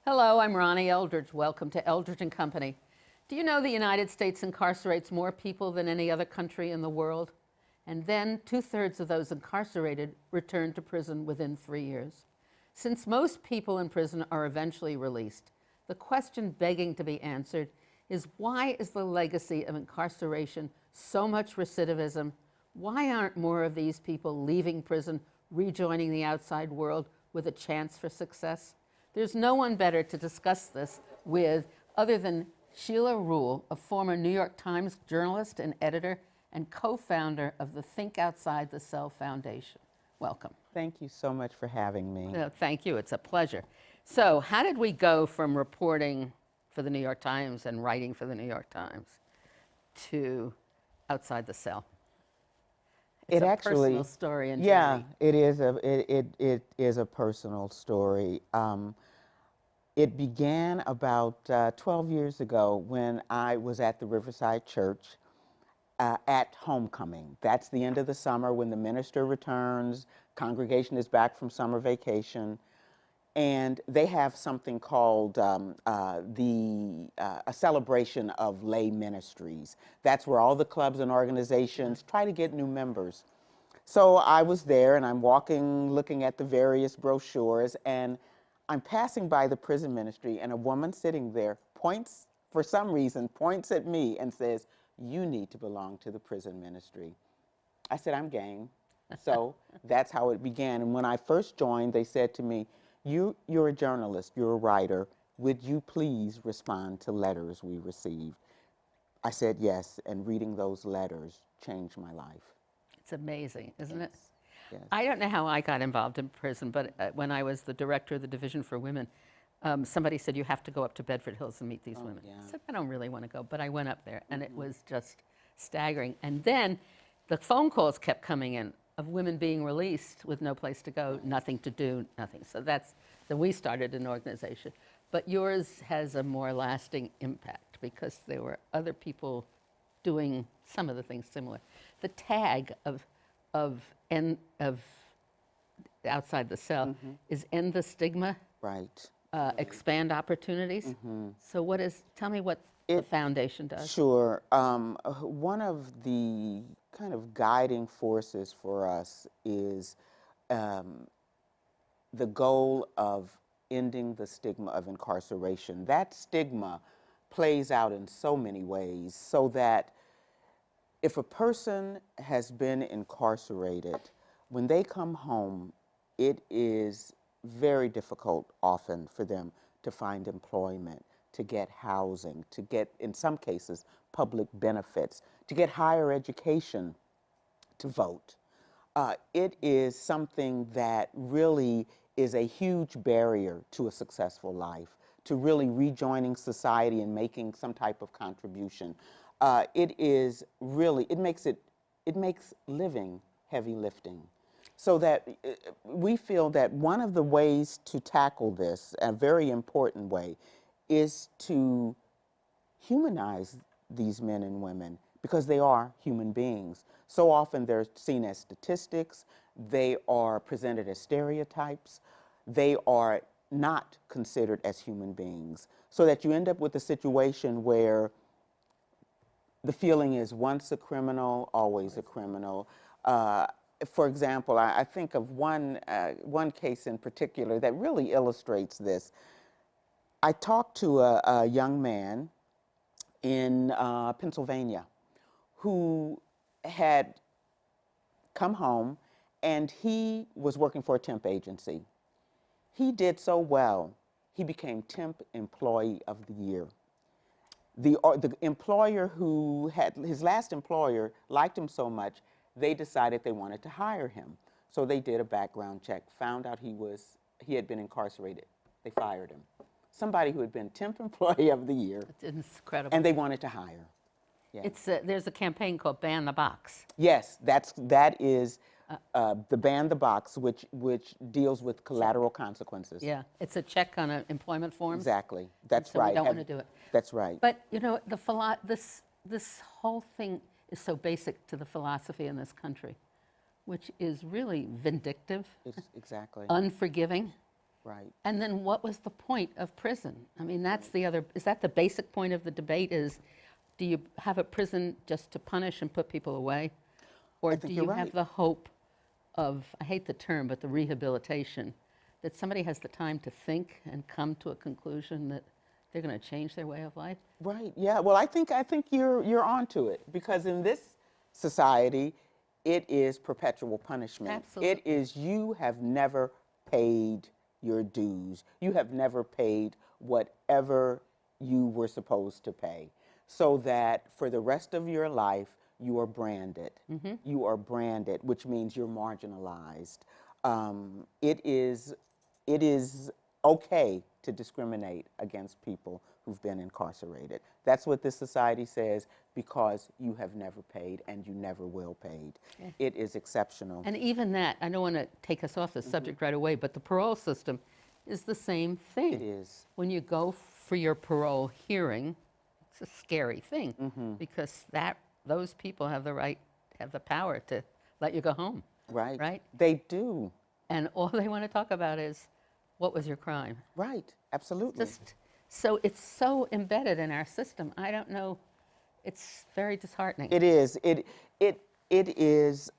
Hello, I'm Ronnie Eldridge. Welcome to Eldridge and Company. Do you know the United States incarcerates more people than any other country in the world? And then 2/3 of those incarcerated return to prison within 3 years. Since most people in prison are eventually released, the question begging to be answered is, why is the legacy of incarceration so much recidivism? Why aren't more of these people leaving prison, rejoining the outside world with a chance for success? There's no one better to discuss this with other than Sheila Rule, a former New York Times journalist and editor and co-founder of the Think Outside the Cell Foundation. Welcome. Thank you so much for having me. Thank you. It's a pleasure. So how did we go from reporting for the New York Times and writing for the New York Times to Outside the Cell? It's a personal story and journey. It is a personal story. It began about 12 years ago when I was at the Riverside Church at homecoming. That's the end of the summer when the minister returns, congregation is back from summer vacation, and they have something called a celebration of lay ministries. That's where all the clubs and organizations try to get new members. So I was there and I'm walking, looking at the various brochures, and I'm passing by the prison ministry, and a woman sitting there points, for some reason, points at me and says, "You need to belong to the prison ministry." I said, "I'm game." So that's how it began. And when I first joined, they said to me, you're a journalist, you're a writer. Would you please respond to letters we received? I said yes, and reading those letters changed my life. It's amazing, isn't it? Yes. I don't know how I got involved in prison, but when I was the director of the Division for Women, somebody said, "You have to go up to Bedford Hills and meet these women." Yeah. I said, "I don't really want to go," but I went up there, and it was just staggering. And then the phone calls kept coming in of women being released with no place to go, nothing to do, nothing. So we started an organization. But yours has a more lasting impact because there were other people doing some of the things similar. The tag of Outside the Cell is End the Stigma. Right. Expand opportunities. So tell me what the foundation does. Sure. One of the kind of guiding forces for us is the goal of ending the stigma of incarceration. That stigma plays out in so many ways, so that if a person has been incarcerated, when they come home, it is very difficult often for them to find employment, to get housing, to get, in some cases, public benefits, to get higher education, to vote. It is something that really is a huge barrier to a successful life, to really rejoining society and making some type of contribution. It makes living heavy lifting. So that we feel that one of the ways to tackle this, a very important way, is to humanize these men and women, because they are human beings. So often they're seen as statistics, they are presented as stereotypes, they are not considered as human beings. So that you end up with a situation where the feeling is once a criminal, always a criminal. For example, I think of one case in particular that really illustrates this. I talked to a young man in Pennsylvania who had come home, and he was working for a temp agency. He did so well, he became Temp Employee of the Year. The employer who had, his last employer liked him so much, they decided they wanted to hire him. So they did a background check, found out he had been incarcerated. They fired him. Somebody who had been Temp Employee of the Year. It's incredible. And they wanted to hire. Yeah. There's a campaign called Ban the Box. Yes, that is the Ban the Box, which deals with collateral consequences. Yeah, it's a check on employment forms. Exactly, that's so right. We don't want to do it. That's right. But you know, this whole thing is so basic to the philosophy in this country, which is really vindictive. Exactly. Unforgiving. Right. And then what was the point of prison? I mean, that's the other, is that the basic point of the debate is, do you have a prison just to punish and put people away? Or do you have the hope of, I hate the term, but the rehabilitation, that somebody has the time to think and come to a conclusion that they're going to change their way of life? Right. Yeah. Well, I think you're onto it, because in this society, it is perpetual punishment. Absolutely. It is, you have never paid your dues. You have never paid whatever you were supposed to pay, so that for the rest of your life you are branded. You are branded, which means you're marginalized. It is okay to discriminate against people who've been incarcerated. That's what this society says, because you have never paid and you never will pay. Yeah. It is exceptional. And even that, I don't want to take us off the subject right away, but the parole system is the same thing. It is. When you go for your parole hearing, it's a scary thing, because those people have the right, have the power to let you go home. Right. Right? They do. And all they want to talk about is, what was your crime? Right. Absolutely. Just, so it's so embedded in our system. I don't know, it's very disheartening. It is. It is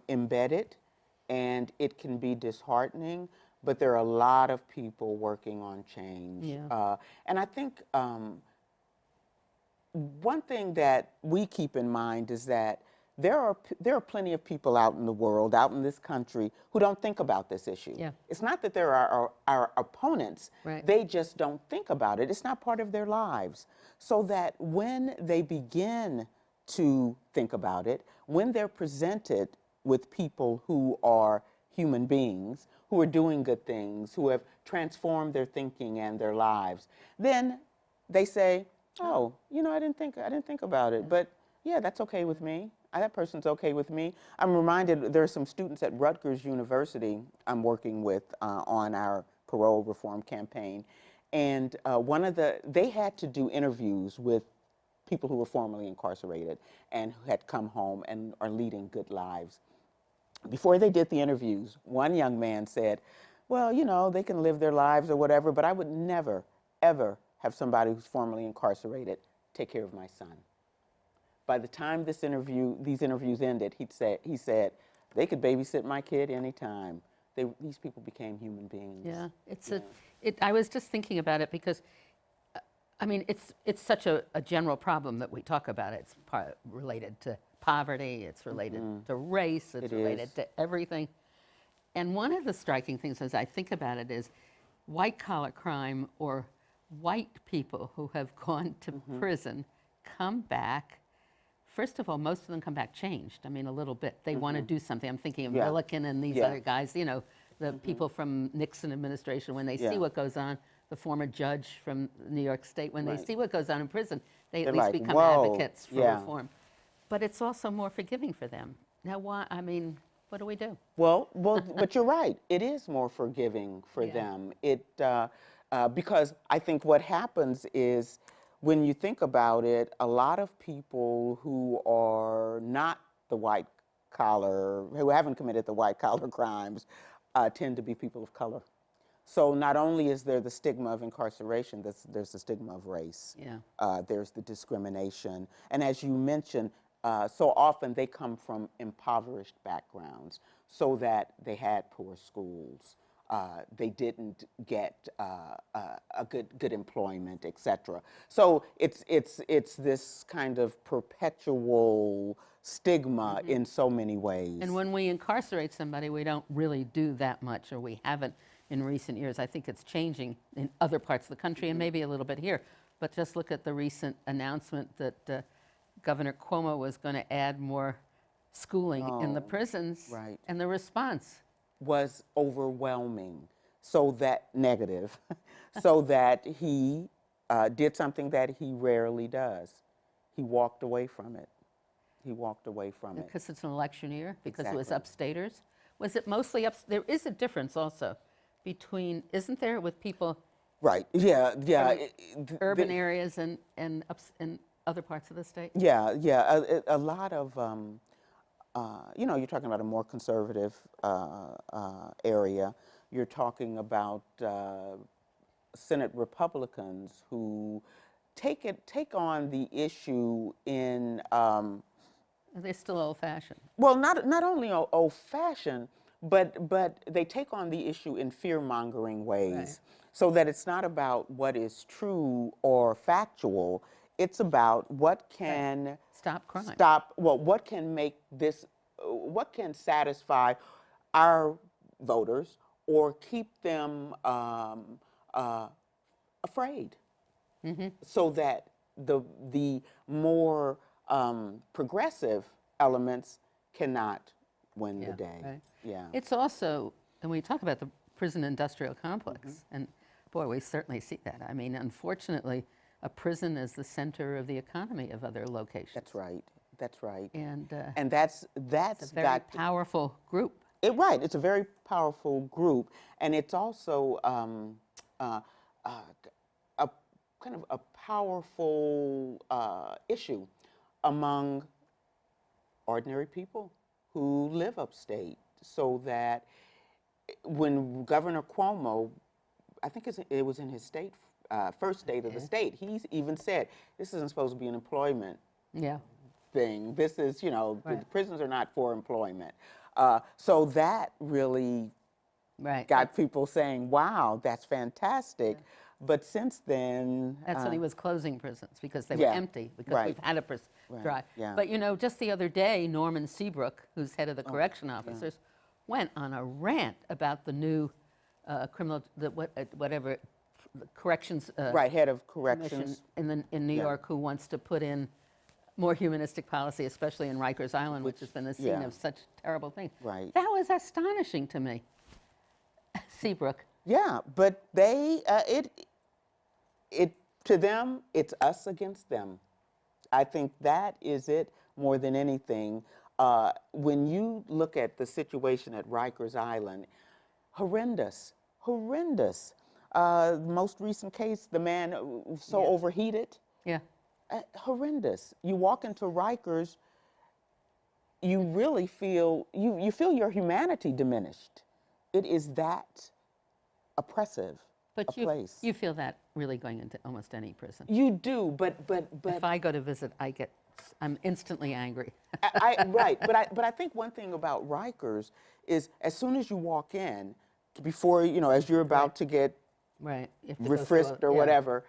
embedded, and it can be disheartening, but there are a lot of people working on change. Yeah. And I think one thing that we keep in mind is that there are plenty of people out in the world, out in this country, who don't think about this issue. Yeah. It's not that there are our opponents. Right. They just don't think about it. It's not part of their lives. So that when they begin to think about it, when they're presented with people who are human beings, who are doing good things, who have transformed their thinking and their lives, then they say, oh, you know, I didn't think about it, but yeah, that's okay with me. That person's okay with me. I'm reminded there are some students at Rutgers University I'm working with on our parole reform campaign, and they had to do interviews with people who were formerly incarcerated and who had come home and are leading good lives. Before they did the interviews, one young man said, well, you know, they can live their lives or whatever, but I would never, ever have somebody who's formerly incarcerated take care of my son. By the time these interviews ended, he said, they could babysit my kid anytime. These people became human beings. Yeah, I was just thinking about it because, I mean, it's such a general problem that we talk about. It's related to poverty, it's related to race, it's related to everything. And one of the striking things as I think about it is white-collar crime, or white people who have gone to prison come back. First of all, most of them come back changed. I mean, a little bit. They want to do something. I'm thinking of Milliken and these other guys, you know, the people from Nixon administration, when they see what goes on, the former judge from New York State, when they see what goes on in prison, they at least become advocates for reform. But it's also more forgiving for them. Now, why? I mean, what do we do? Well, but you're right. It is more forgiving for them. Because I think what happens is, when you think about it, a lot of people who are not the white collar, who haven't committed the white collar crimes, tend to be people of color. So not only is there the stigma of incarceration, there's the stigma of race. Yeah. There's the discrimination. And as you mentioned, so often they come from impoverished backgrounds, so that they had poor schools. They didn't get a good employment, etc. So it's this kind of perpetual stigma in so many ways. And when we incarcerate somebody, we don't really do that much, or we haven't in recent years. I think it's changing in other parts of the country and maybe a little bit here. But just look at the recent announcement that Governor Cuomo was going to add more schooling in the prisons, right. And the response was overwhelming, so that negative, so that he did something that he rarely does. He walked away from it. He walked away from it. Because it's an election year, because it was Exactly. upstaters. Was it mostly there is a difference also between, isn't there, with people Right, yeah. urban areas and other parts of the state? Yeah, a lot of, you know, you're talking about a more conservative area. you're talking about Senate Republicans who take on the issue in They're still old-fashioned. well, not only old-fashioned, but they take on the issue in fear-mongering ways, Right. so that it's not about what is true or factual. It's about what can Stop crime. what can make this, what can satisfy our voters or keep them afraid, so that the more progressive elements cannot win the day. Right. Yeah. It's also, and we talk about the prison industrial complex, and boy, we certainly see that. I mean, unfortunately, a prison is the center of the economy of other locations. That's right. That's right. And that's it's a very got powerful group. right. It's a very powerful group, and it's also a kind of a powerful issue among ordinary people who live upstate, so that when Governor Cuomo, I think it was in his state, first state of the state, he's even said, this isn't supposed to be an employment Yeah. thing. This is, the Right. prisons are not for employment. So that really Right. got people saying, wow, that's fantastic. But since then... That's when he was closing prisons, because they were yeah, empty, because right. we've had a prison Right, drive. yeah. But just the other day, Norman Seabrook, who's head of the correction officers, went on a rant about the new criminal, whatever, corrections right, head of commission corrections. in New York, who wants to put in more humanistic policy, especially in Rikers Island, which has been the scene yeah. of such terrible things. Right. That was astonishing to me. Seabrook. Yeah, but they, to them, it's us against them. I think that is it more than anything. When you look at the situation at Rikers Island, horrendous, horrendous. Most recent case, the man so overheated, Yeah. horrendous. You walk into Rikers, you really feel, you feel your humanity diminished. It is that oppressive But a place. you feel that really going into almost any prison. You do, but If I go to visit, I'm instantly angry. right. But I think one thing about Rikers is, as soon as you walk in, before as you're about to get Right. You have to go through frisked or yeah. whatever,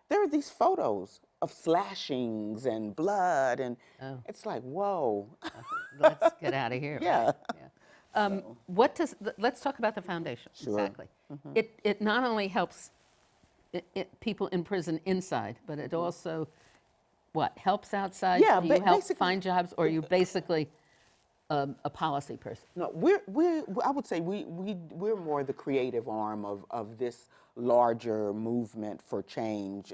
there are these photos of slashings and blood, and it's like, whoa. Let's get out of here. Yeah. Right? Let's talk about the foundation. Sure. Exactly. It not only helps people in prison inside, but it also, helps outside? Yeah, Do you help basically- find jobs, or are you basically a policy person? No, I would say we're more the creative arm of this larger movement for change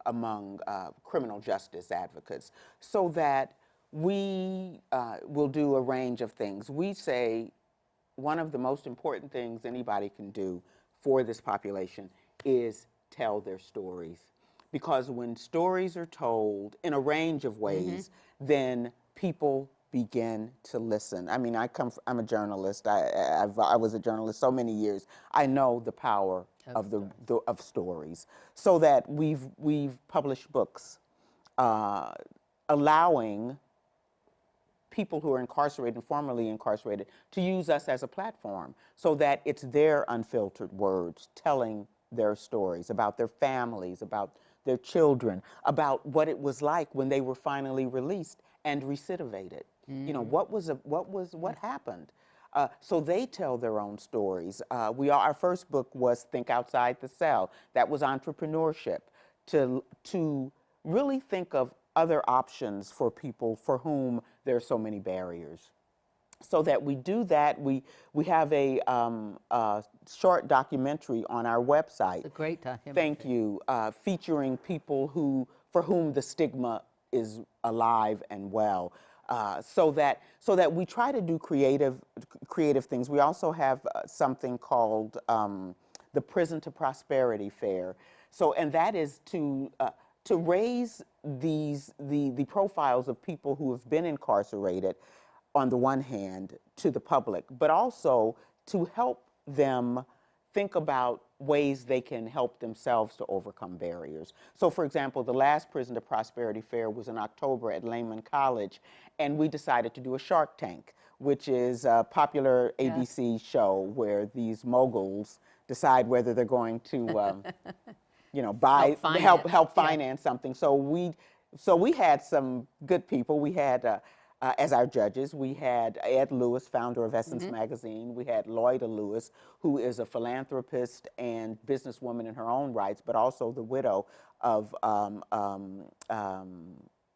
among criminal justice advocates, so that we will do a range of things. We say one of the most important things anybody can do for this population is tell their stories. Because when stories are told in a range of ways, then people begin to listen. I mean, I'm a journalist. I was a journalist so many years. I know the power of stories. So that we've published books allowing people who are incarcerated and formerly incarcerated to use us as a platform, so that it's their unfiltered words telling their stories about their families, about their children, about what it was like when they were finally released and recidivated. What happened? So they tell their own stories. Our first book was Think Outside the Cell. That was entrepreneurship, to really think of other options for people for whom there are so many barriers. So that we do that, we have a short documentary on our website. It's a great documentary. Thank you, featuring people for whom the stigma is alive and well. So that we try to do creative things. We also have something called the Prison to Prosperity Fair. And that is to raise the profiles of people who have been incarcerated, on the one hand, to the public, but also to help them think about ways they can help themselves to overcome barriers. So for example, the last Prison to Prosperity Fair was in October at Lehman College, and we decided to do a Shark Tank, which is a popular ABC show where these moguls decide whether they're going to you know, help finance something. So we had some good people. We had as our judges, we had Ed Lewis, founder of Essence Magazine. We had Lloyda Lewis, who is a philanthropist and businesswoman in her own rights, but also the widow of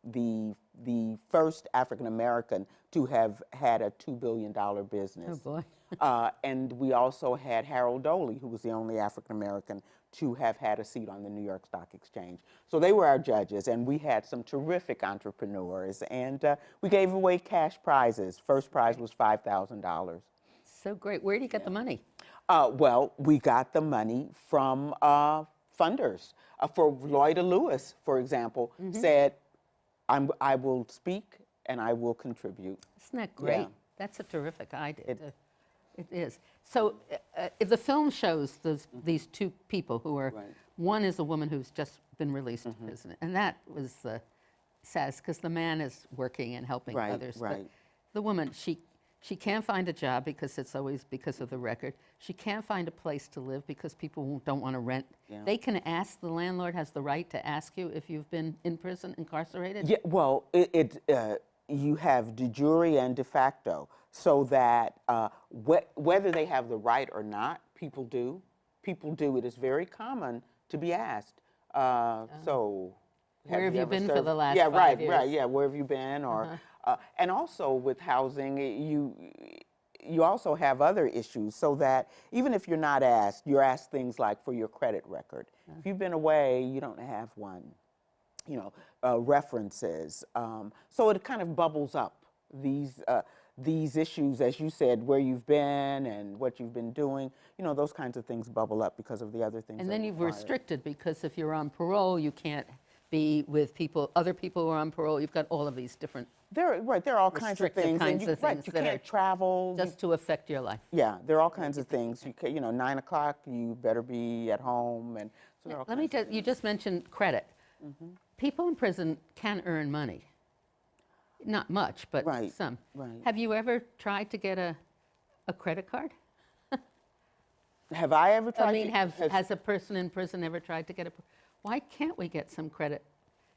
the first African American to have had a $2 billion business. Oh boy. And we also had Harold Doley, who was the only African American to have had a seat on the New York Stock Exchange. So they were our judges, and we had some terrific entrepreneurs, and we gave away cash prizes. First prize was $5,000. So great. Where do you get the money? Well, we got the money from funders. For Lloyda Lewis, for example, said, I will speak and I will contribute. Isn't that great? Yeah. That's a terrific idea. It is. So the film shows these two people who are, one is a woman who's just been released from prison, and that was sad because the man is working and helping others. But the woman, she can't find a job because it's always because of the record. She can't find a place to live because people don't want to rent. Yeah. They can ask, the landlord has the right to ask you if you've been in prison, incarcerated? Yeah, well, you have de jure and de facto, so that whether they have the right or not, people do. People do. It is very common to be asked. So, where have you been for the last 5 years? Yeah, where have you been? Or and also with housing, you also have other issues, so that even if you're not asked, you're asked things like for your credit record. If you've been away, you don't have one. You know, references. So it kind of bubbles up these issues, as you said, where you've been and what you've been doing. You know, those kinds of things bubble up because of the other things. And then you've restricted, because if you're on parole, you can't be with other people who are on parole. You've got all of these different. There are all kinds of things. You can't travel. Just to affect your life. Yeah, there are all kinds of things. You know, 9 o'clock, you better be at home, and so let me tell you. You just mentioned credit. People in prison can earn money. Not much, but some. Have you ever tried to get a credit card? Have I ever tried? I mean, has a person in prison ever tried to get a? Why can't we get some credit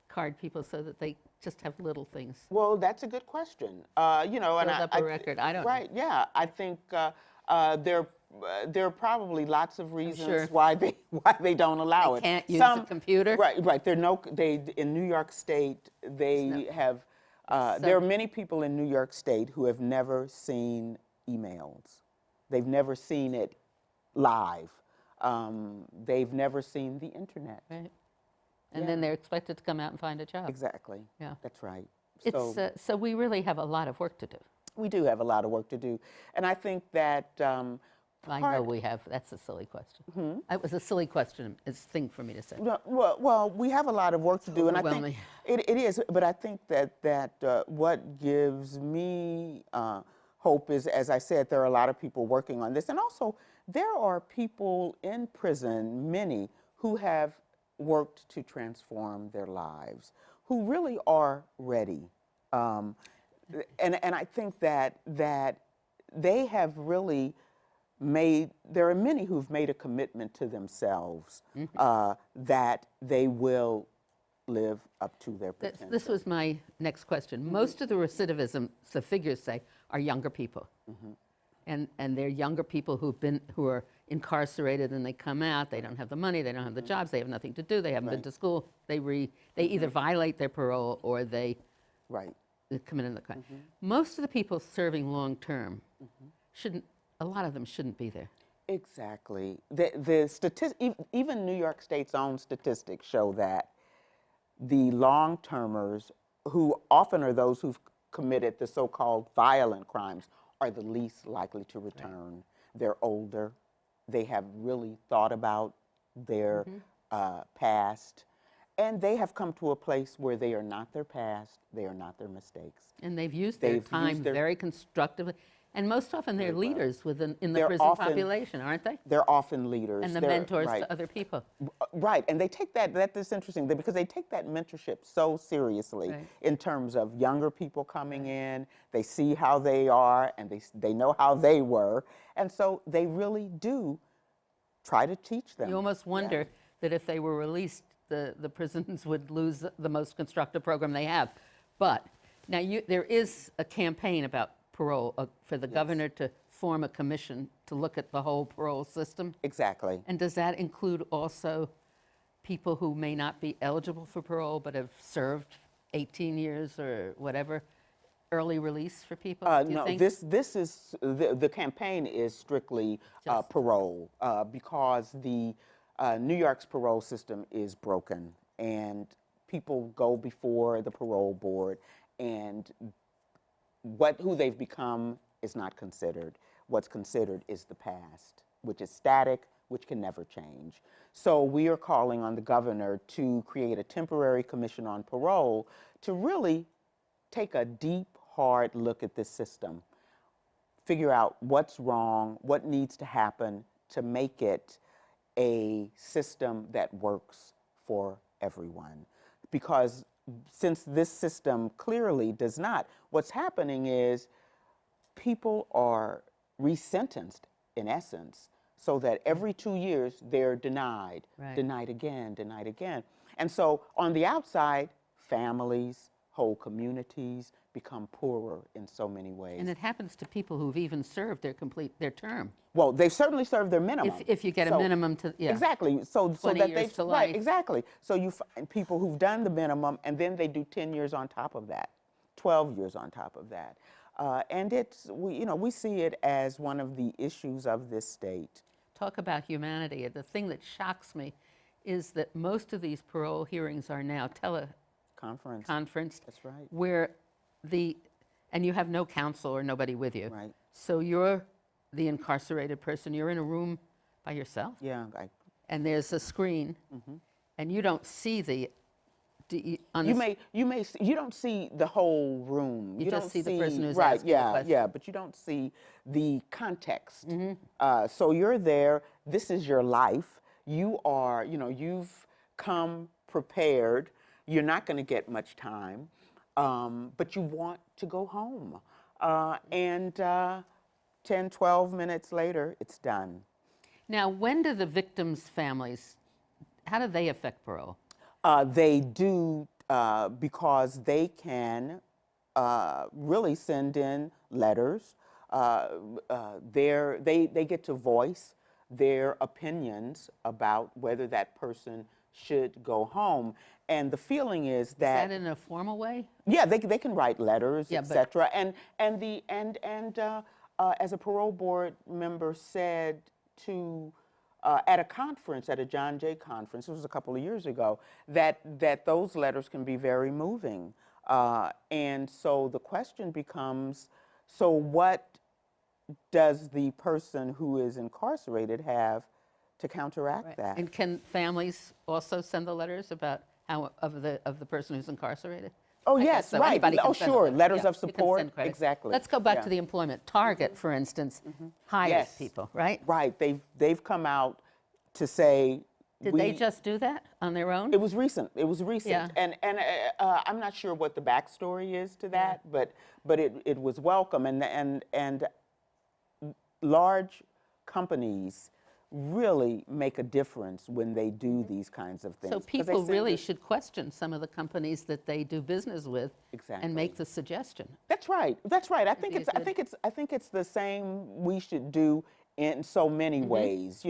card people so that they just have little things? Well, that's a good question. You know, and build up a record. I don't. Right. Yeah. I think there are probably lots of reasons why they don't allow it. They can't use a computer. Right. In New York State have. There are many people in New York State who have never seen emails. They've never seen it live. They've never seen the internet. Right. And then they're expected to come out and find a job. Exactly. Yeah. That's right. So we really have a lot of work to do. We do have a lot of work to do. And I think that I know we have. That's a silly question. It was a silly question. It's a thing for me to say. Well, we have a lot of work to do, and I think it is. But I think that what gives me hope is, as I said, there are a lot of people working on this, and also there are people in prison, many who have worked to transform their lives, who really are ready, and I think that they have really. There are many who've made a commitment to themselves that they will live up to their potential. This was my next question. Most of the recidivism, the figures say, are younger people. And they're younger people who are incarcerated, and they come out, they don't have the money, they don't have the jobs, they have nothing to do, they haven't been to school, they either violate their parole or they commit another crime. Most of the people serving long term a lot of them shouldn't be there. Exactly. Even New York State's own statistics show that the long-termers, who often are those who've committed the so-called violent crimes, are the least likely to return. They're older. They have really thought about their past, and they have come to a place where they are not their past, they are not their mistakes. And they've used their time very constructively. And most often they're leaders in the They're prison often- population, aren't they? They're often leaders. And the They're- mentors right. to other people. Right, and they take that's interesting because they take that mentorship so seriously Right. in terms of younger people coming in. They see how they are, and they know how they were, and so they really do try to teach them. You almost wonder that if they were released, the prisons would lose the most constructive program they have. But now there is a campaign about parole for the governor to form a commission to look at the whole parole system. Exactly. And does that include also people who may not be eligible for parole but have served 18 years or whatever, early release for people? Do you No, think? this is the campaign is strictly parole because the New York's parole system is broken, and people go before the parole board, and who they've become is not considered. What's considered is the past, which is static, which can never change. So we are calling on the governor to create a temporary commission on parole to really take a deep, hard look at this system, figure out what's wrong, what needs to happen to make it a system that works for everyone. Because since this system clearly does not, what's happening is people are resentenced, in essence, so that every 2 years they're denied, denied again, denied again. And so on the outside, families, whole communities become poorer in so many ways. And it happens to people who've even served their term. Well, they've certainly served their minimum. If you get a minimum to, Exactly. So 20 that years they, to right, life. exactly. So you find people who've done the minimum and then they do 10 years on top of that, 12 years on top of that. And we see it as one of the issues of this state. Talk about humanity. The thing that shocks me is that most of these parole hearings are now teleconferenced. That's right. Where and you have no counsel or nobody with you. Right. So you're the incarcerated person. You're in a room by yourself. Yeah. And there's a screen, and you don't see you don't see the whole room. You just don't see the person who's right, asking the question. Yeah, but you don't see the context. So you're there. This is your life. You are, you've come prepared. You're not going to get much time, but you want to go home. And 10, 12 minutes later, it's done. Now, when do the victims' families, how do they affect parole? They do because they can really send in letters. They get to voice their opinions about whether that person should go home. And the feeling is that Is that in a formal way? yeah, they can write letters, Yeah, etc. And as a parole board member said to at a conference, at a John Jay conference, it was a couple of years ago, that those letters can be very moving. And so the question becomes, so what does the person who is incarcerated have to counteract that? And can families also send the letters about of the person who's incarcerated? Oh, I yes, guess so. right. Anybody can Oh, send a sure. letter. Letters Yeah, of you can support. send credit. Exactly. Let's go back Yeah. to the employment. Target, for instance, hires Yes. people, right? Right. They've come out to say. Did they just do that on their own? It was recent. It was recent. Yeah. And I'm not sure what the backstory is to that, but it was welcome. And large companies really make a difference when they do these kinds of things. So 'Cause they people send really it- should question some of the companies that they do business with and make Exactly. the suggestion. That's right. That's right. I think be a I think it's the same we should do in so many ways.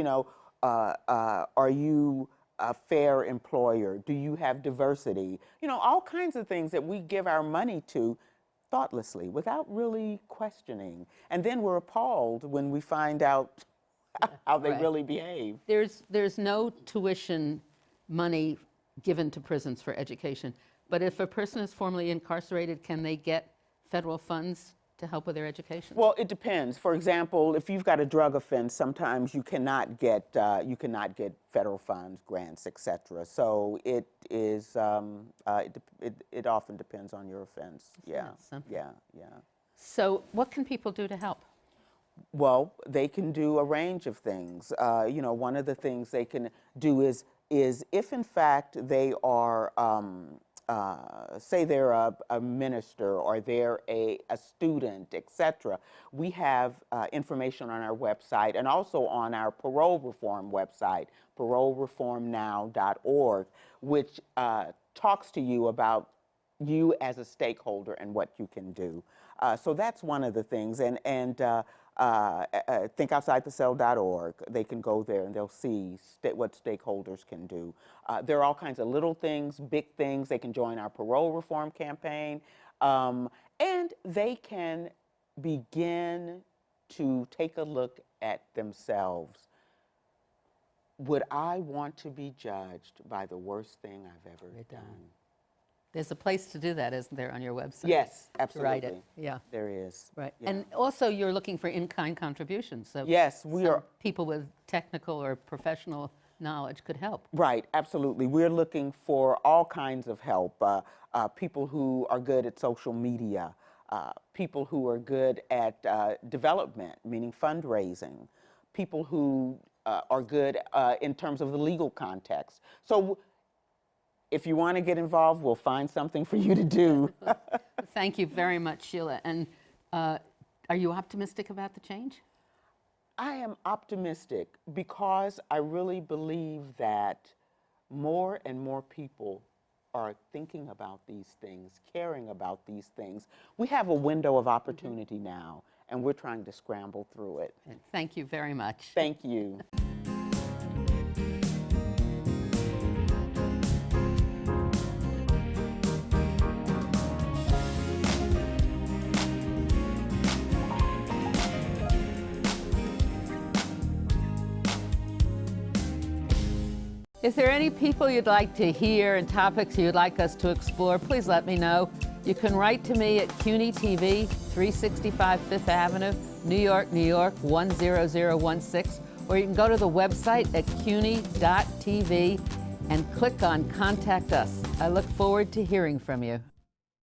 Are you a fair employer? Do you have diversity? All kinds of things that we give our money to thoughtlessly without really questioning. And then we're appalled when we find out how they right. really behave. There's no tuition money given to prisons for education, but if a person is formerly incarcerated, can they get federal funds to help with their education? Well, it depends. For example, if you've got a drug offense, sometimes you cannot get federal funds, grants, etc. So it is it often depends on your offense. Yeah, That's something. yeah. So what can people do to help? Well, they can do a range of things. You know, one of the things they can do is if in fact they are, say they're a minister or they're a student, etc. We have information on our website and also on our parole reform website, parolereformnow.org, which talks to you about you as a stakeholder and what you can do. So that's one of the things. And thinkoutsideTheCell.org, they can go there and they'll see what stakeholders can do. There are all kinds of little things, big things. They can join our parole reform campaign, and they can begin to take a look at themselves. Would I want to be judged by the worst thing I've ever done? There's a place to do that, isn't there, on your website? Yes, absolutely. Write it. Yeah. There is. Right. Yeah. And also you're looking for in-kind contributions. So yes, we are. People with technical or professional knowledge could help. Right, absolutely. We're looking for all kinds of help. People who are good at social media, people who are good at development, meaning fundraising, people who are good in terms of the legal context. So if you want to get involved, we'll find something for you to do. Thank you very much, Sheila. And are you optimistic about the change? I am optimistic because I really believe that more and more people are thinking about these things, caring about these things. We have a window of opportunity now, and we're trying to scramble through it. And thank you very much. Thank you. If there are any people you'd like to hear and topics you'd like us to explore, please let me know. You can write to me at CUNY TV, 365 Fifth Avenue, New York, New York, 10016, or you can go to the website at cuny.tv and click on Contact Us. I look forward to hearing from you.